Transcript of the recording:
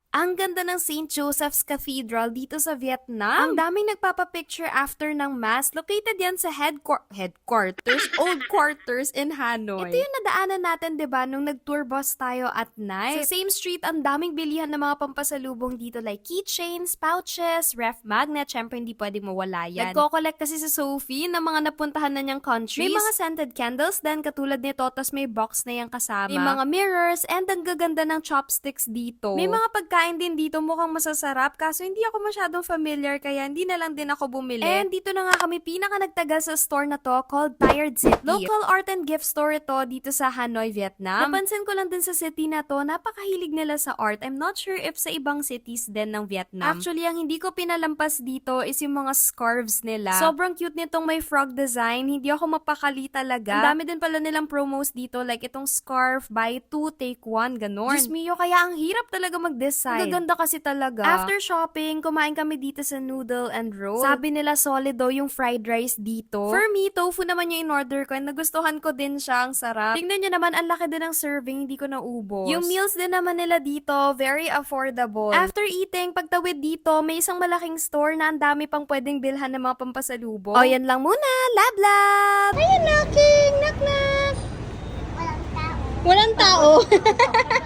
Ang ganda ng St. Joseph's Cathedral dito sa Vietnam. Ang daming nagpapapicture after ng mass. Located yan sa headquarters, old quarters in Hanoi. Ito yung nadaanan natin, di ba, nung nag-tour bus tayo at night. Sa same street, ang daming bilihan ng mga pampasalubong dito like keychains, pouches, ref magnet. Syempre, hindi pwedeng mawala yan. Nagko-collect kasi sa Sophie ng mga napuntahan na niyang countries. May mga scented candles din katulad nito, tapos may box na yung kasama. May mga mirrors, and ang gaganda ng chopsticks dito. May mga pagkain din dito mukhang masasarap kaso hindi ako masyadong familiar kaya hindi na lang din ako bumili. And dito na nga kami pinaka nagtagal sa store na to called Tired City. Local art and gift store ito dito sa Hanoi, Vietnam. Napansin ko lang din sa city na to, napakahilig nila sa art. I'm not sure if sa ibang cities din ng Vietnam. Actually, ang hindi ko pinalampas dito is yung mga scarves nila. Sobrang cute nitong may frog design. Hindi ako mapakali talaga. Ang dami din pala nilang promos dito like itong scarf, buy 2, take 1, ganon. Diyos mio, kaya ang hirap talaga mag-design. Ang gaganda kasi talaga. After shopping, kumain kami dito sa noodle and roll. Sabi nila solid daw yung fried rice dito. For me, tofu naman yung in-order ko and nagustuhan ko din siya. Ang sarap. Tingnan nyo naman, ang laki din ng serving, hindi ko naubos. Yung meals din naman nila dito, very affordable. After eating, pagtawid dito, may isang malaking store na ang dami pang pwedeng bilhan ng mga pampasalubong. O, yan lang muna. Lab lab! Ayan, knocking! Knock knock! Walang tao. Walang tao.